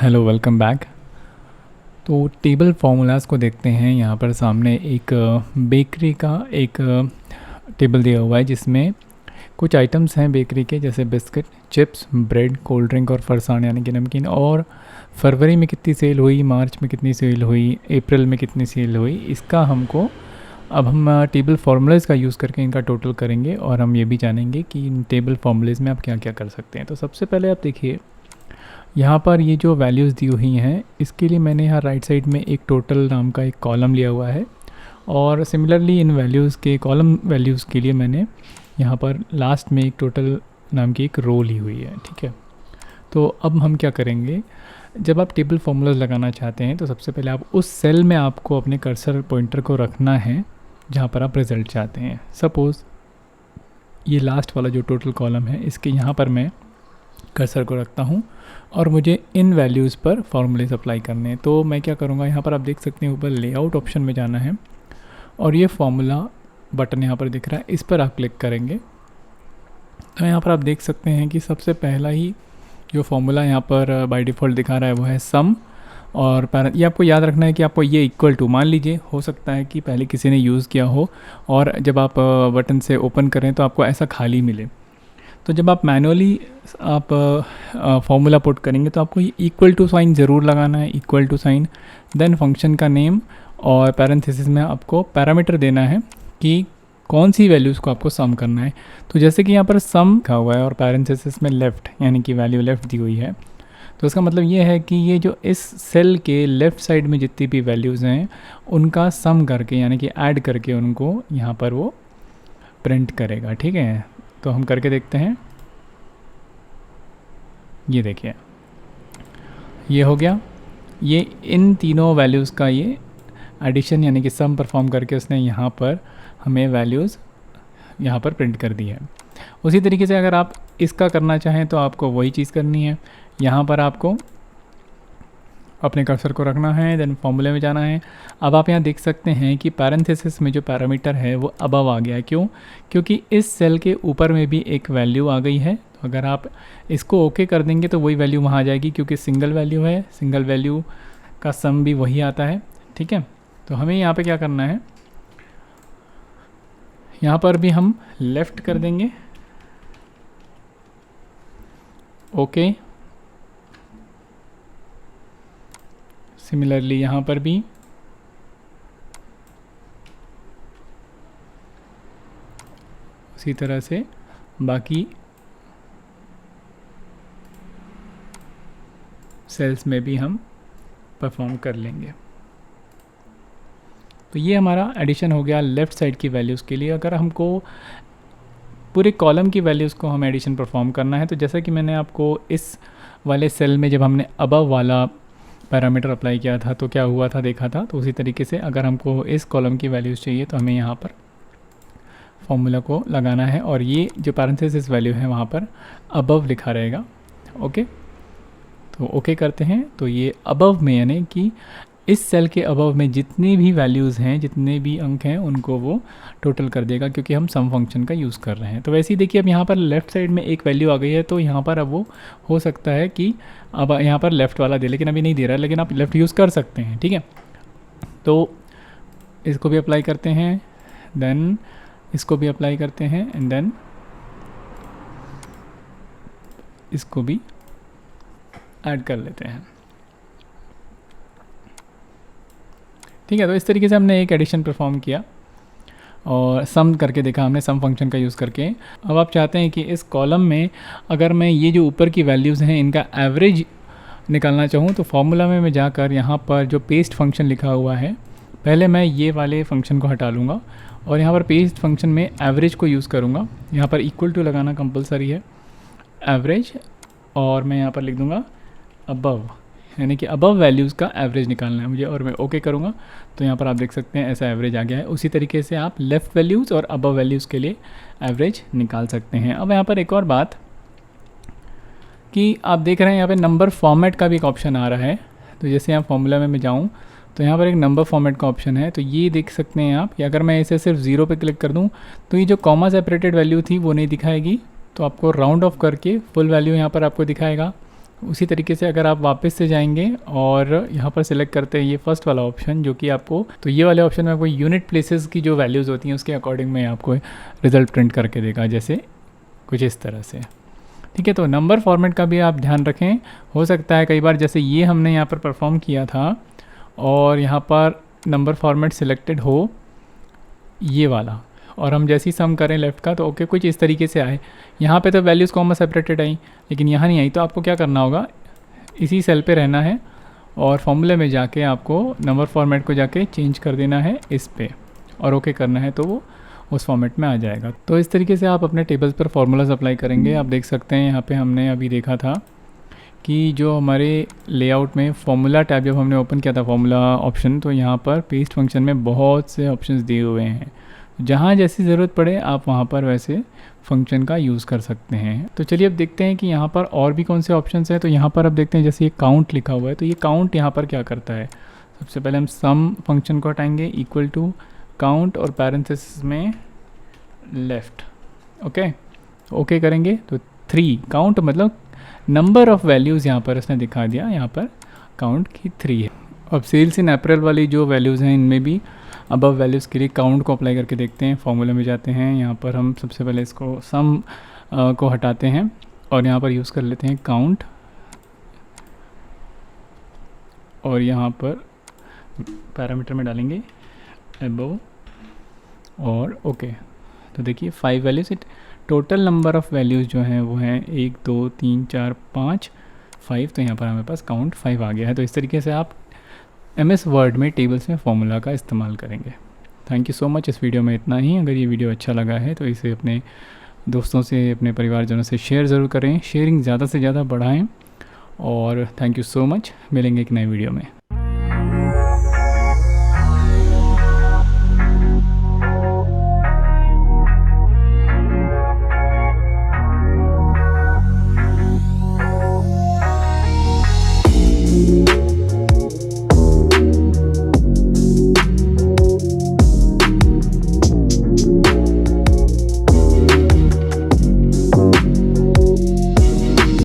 Hello, welcome back. तो table formulas को देखते हैं। यहाँ पर सामने एक बेकरी का एक टेबल दिया हुआ है जिसमें कुछ आइटम्स हैं बेकरी के, जैसे biscuit, chips, bread, cold drink और फरसान यानी कि नमकीन। और फरवरी में कितनी सेल हुई, मार्च में कितनी सेल हुई, अप्रैल में कितनी सेल हुई, इसका हमको अब हम टेबल फार्मूलाज का यूज़ करके इनका टोटल करेंगे। और हम ये भी जानेंगे कि इन टेबल फार्मूलाज में आप क्या क्या कर सकते हैं। तो सबसे पहले आप देखिए, यहाँ पर ये जो वैल्यूज़ दी हुई हैं, इसके लिए मैंने यहाँ राइट साइड में एक टोटल नाम का एक कॉलम लिया हुआ है। और सिमिलरली इन वैल्यूज़ के कॉलम वैल्यूज़ के लिए मैंने यहाँ पर लास्ट में एक टोटल नाम की एक रो ली हुई है। ठीक है, तो अब हम क्या करेंगे, जब आप टेबल फार्मूलाज लगाना चाहते हैं तो सबसे पहले आप उस सेल में आपको अपने कर्सर पॉइंटर को रखना है जहाँ पर आप रिज़ल्ट चाहते हैं। सपोज़ ये लास्ट वाला जो टोटल कॉलम है, इसके यहाँ पर मैं कर्सर को रखता हूँ और मुझे इन वैल्यूज़ पर फॉर्मूलेस अप्लाई करने हैं। तो मैं क्या करूँगा, यहाँ पर आप देख सकते हैं ऊपर लेआउट ऑप्शन में जाना है और ये फार्मूला बटन यहाँ पर दिख रहा है, इस पर आप क्लिक करेंगे तो यहाँ पर आप देख सकते हैं कि सबसे पहला ही जो फार्मूला यहाँ पर बाय डिफ़ॉल्ट दिखा रहा है वो है सम। और ये आपको याद रखना है कि आपको ये इक्वल टू, मान लीजिए हो सकता है कि पहले किसी ने यूज़ किया हो और जब आप बटन से ओपन करें तो आपको ऐसा खाली मिले। तो जब आप मैनुअली आप फॉर्मूला पुट करेंगे तो आपको ये इक्वल टू साइन ज़रूर लगाना है, equal to sign, then function का नेम और पैरेंथेसिस में आपको पैरामीटर देना है कि कौन सी वैल्यूज़ को आपको सम करना है। तो जैसे कि यहाँ पर सम लिखा हुआ है और पैरेंथेसिस में लेफ़्ट यानी कि वैल्यू लेफ़्ट दी हुई है, तो इसका मतलब ये है कि ये जो इस सेल के लेफ़्ट साइड में जितनी भी वैल्यूज़ हैं उनका सम करके यानी कि ऐड करके उनको यहाँ पर वो प्रिंट करेगा। ठीक है, तो हम करके देखते हैं। ये देखिए, ये हो गया। ये इन तीनों वैल्यूज़ का ये एडिशन यानी कि सम परफॉर्म करके उसने यहाँ पर हमें वैल्यूज़ यहाँ पर प्रिंट कर दी है। उसी तरीके से अगर आप इसका करना चाहें तो आपको वही चीज़ करनी है। यहाँ पर आपको अपने कर्सर को रखना है, देन फॉर्मूले में जाना है। अब आप यहाँ देख सकते हैं कि पैरेंथेसिस में जो पैरामीटर है वो अबव आ गया है। क्यों? क्योंकि इस सेल के ऊपर में भी एक वैल्यू आ गई है। तो अगर आप इसको ओके कर देंगे तो वही वैल्यू वहाँ आ जाएगी, क्योंकि सिंगल वैल्यू है, सिंगल वैल्यू का सम भी वही आता है। ठीक है, तो हमें यहाँ पे क्या करना है, यहाँ पर भी हम लेफ़्ट कर देंगे, ओके। सिमिलरली यहाँ पर भी उसी तरह से बाकी सेल्स में भी हम परफॉर्म कर लेंगे। तो ये हमारा एडिशन हो गया लेफ़्ट साइड की वैल्यूज़ के लिए। अगर हमको पूरे कॉलम की वैल्यूज़ को हम एडिशन परफॉर्म करना है तो जैसा कि मैंने आपको इस वाले सेल में जब हमने अबव वाला पैरामीटर अप्लाई किया था तो क्या हुआ था देखा था, तो उसी तरीके से अगर हमको इस कॉलम की वैल्यूज़ चाहिए तो हमें यहाँ पर फॉर्मूला को लगाना है और ये जो पैरेंथेसिस वैल्यू है वहाँ पर अबव लिखा रहेगा। ओके, तो ओके करते हैं। तो ये अबव में यानी कि इस सेल के अबव में जितनी भी वैल्यूज़ हैं, जितने भी अंक हैं, उनको वो टोटल कर देगा, क्योंकि हम सम फंक्शन का यूज़ कर रहे हैं। तो वैसे ही देखिए, अब यहाँ पर लेफ़्ट साइड में एक वैल्यू आ गई है, तो यहाँ पर अब वो हो सकता है कि अब यहाँ पर लेफ़्ट वाला दे, लेकिन अभी नहीं दे रहा है, लेकिन आप लेफ़्ट यूज़ कर सकते हैं। ठीक है, तो इसको भी अप्लाई करते हैं, देन इसको भी अप्लाई करते हैं, एंड देन इसको भी ऐड कर लेते हैं। ठीक है, तो इस तरीके से हमने एक एडिशन परफॉर्म किया और सम करके देखा हमने, सम फंक्शन का यूज़ करके। अब आप चाहते हैं कि इस कॉलम में अगर मैं ये जो ऊपर की वैल्यूज़ हैं इनका एवरेज निकालना चाहूँ तो फॉर्मूला में मैं जाकर यहाँ पर जो पेस्ट फंक्शन लिखा हुआ है, पहले मैं ये वाले फंक्शन को हटा लूँगा और यहाँ पर पेस्ट फंक्शन में एवरेज को यूज़ करूँगा। यहाँ पर इक्वल टू लगाना कंपलसरी है, एवरेज, और मैं यहाँ पर लिख दूँगा अबव, यानी कि अबव वैल्यूज़ का एवरेज निकालना है मुझे, और मैं ओके करूँगा तो यहाँ पर आप देख सकते हैं ऐसा एवरेज आ गया है। उसी तरीके से आप लेफ़्ट वैल्यूज़ और अबव वैल्यूज़ के लिए एवरेज निकाल सकते हैं। अब यहाँ पर एक और बात कि आप देख रहे हैं यहाँ पे नंबर फॉर्मेट का भी एक ऑप्शन आ रहा है। तो जैसे यहाँ फॉर्मूला में मैं जाऊँ तो यहाँ पर एक नंबर फॉर्मेट का ऑप्शन है। तो ये देख सकते हैं आप कि अगर मैं इसे सिर्फ 0 पे क्लिक कर दूँ तो ये जो कॉमा सेपरेटेड वैल्यू थी वो नहीं दिखाएगी, तो आपको राउंड ऑफ करके फुल वैल्यू यहाँ पर आपको दिखाएगा। उसी तरीके से अगर आप वापस से जाएंगे और यहाँ पर सिलेक्ट करते हैं ये फर्स्ट वाला ऑप्शन जो कि आपको, तो ये वाले ऑप्शन में आपको यूनिट प्लेसेस की जो वैल्यूज़ होती हैं उसके अकॉर्डिंग में आपको रिजल्ट प्रिंट करके देगा, जैसे कुछ इस तरह से। ठीक है, तो नंबर फॉर्मेट का भी आप ध्यान रखें। हो सकता है कई बार जैसे ये हमने यहाँ पर परफॉर्म किया था और यहाँ पर नंबर फॉर्मेट सिलेक्टेड हो ये वाला, और हम जैसे ही सम करें लेफ़्ट का तो ओके कुछ इस तरीके से आए। यहाँ पे तो वैल्यूज़ कॉमा सेपरेटेड आई लेकिन यहाँ नहीं आई, तो आपको क्या करना होगा, इसी सेल पे रहना है और फॉर्मूले में जाके आपको नंबर फॉर्मेट को जाके चेंज कर देना है इस पे और ओके करना है, तो वो उस फॉर्मेट में आ जाएगा। तो इस तरीके से आप अपने टेबल्स पर फार्मूलाज अप्लाई करेंगे। आप देख सकते हैं यहाँ पे हमने अभी देखा था कि जो हमारे लेआउट में फॉर्मूला टैब जब हमने ओपन किया था फॉर्मूला ऑप्शन, तो यहाँ पर पेस्ट फंक्शन में बहुत से ऑप्शंस दिए हुए हैं। जहाँ जैसी ज़रूरत पड़े आप वहाँ पर वैसे फंक्शन का यूज़ कर सकते हैं। तो चलिए अब देखते हैं कि यहाँ पर और भी कौन से ऑप्शंस हैं। तो यहाँ पर अब देखते हैं जैसे ये काउंट लिखा हुआ है, तो ये काउंट यहाँ पर क्या करता है। सबसे पहले हम सम फंक्शन को हटाएंगे, इक्वल टू काउंट और पैरेंथेसिस में लेफ़्ट, ओके करेंगे तो 3 काउंट मतलब नंबर ऑफ़ वैल्यूज़ यहाँ पर इसने दिखा दिया, यहाँ पर काउंट की 3 है। अब सेल्स इन अप्रैल वाली जो वैल्यूज़ हैं इनमें भी अबव वैल्यूज़ के लिए काउंट को अप्लाई करके देखते हैं। फॉर्मूले में जाते हैं, यहाँ पर हम सबसे पहले इसको सम को हटाते हैं और यहाँ पर यूज़ कर लेते हैं काउंट, और यहाँ पर पैरामीटर में डालेंगे अबव और ओके। तो देखिए 5 values, total number of values जो हैं वो हैं 1 2 3 4 5 5, तो यहाँ पर हमारे पास काउंट 5 आ गया है। तो इस तरीके से आप MS वर्ड में टेबल्स में फॉर्मूला का इस्तेमाल करेंगे। Thank you so much. इस वीडियो में इतना ही। अगर ये वीडियो अच्छा लगा है तो इसे अपने दोस्तों से, अपने परिवारजनों से शेयर ज़रूर करें। शेयरिंग ज़्यादा से ज़्यादा बढ़ाएं और थैंक यू सो मच। मिलेंगे एक नए वीडियो में।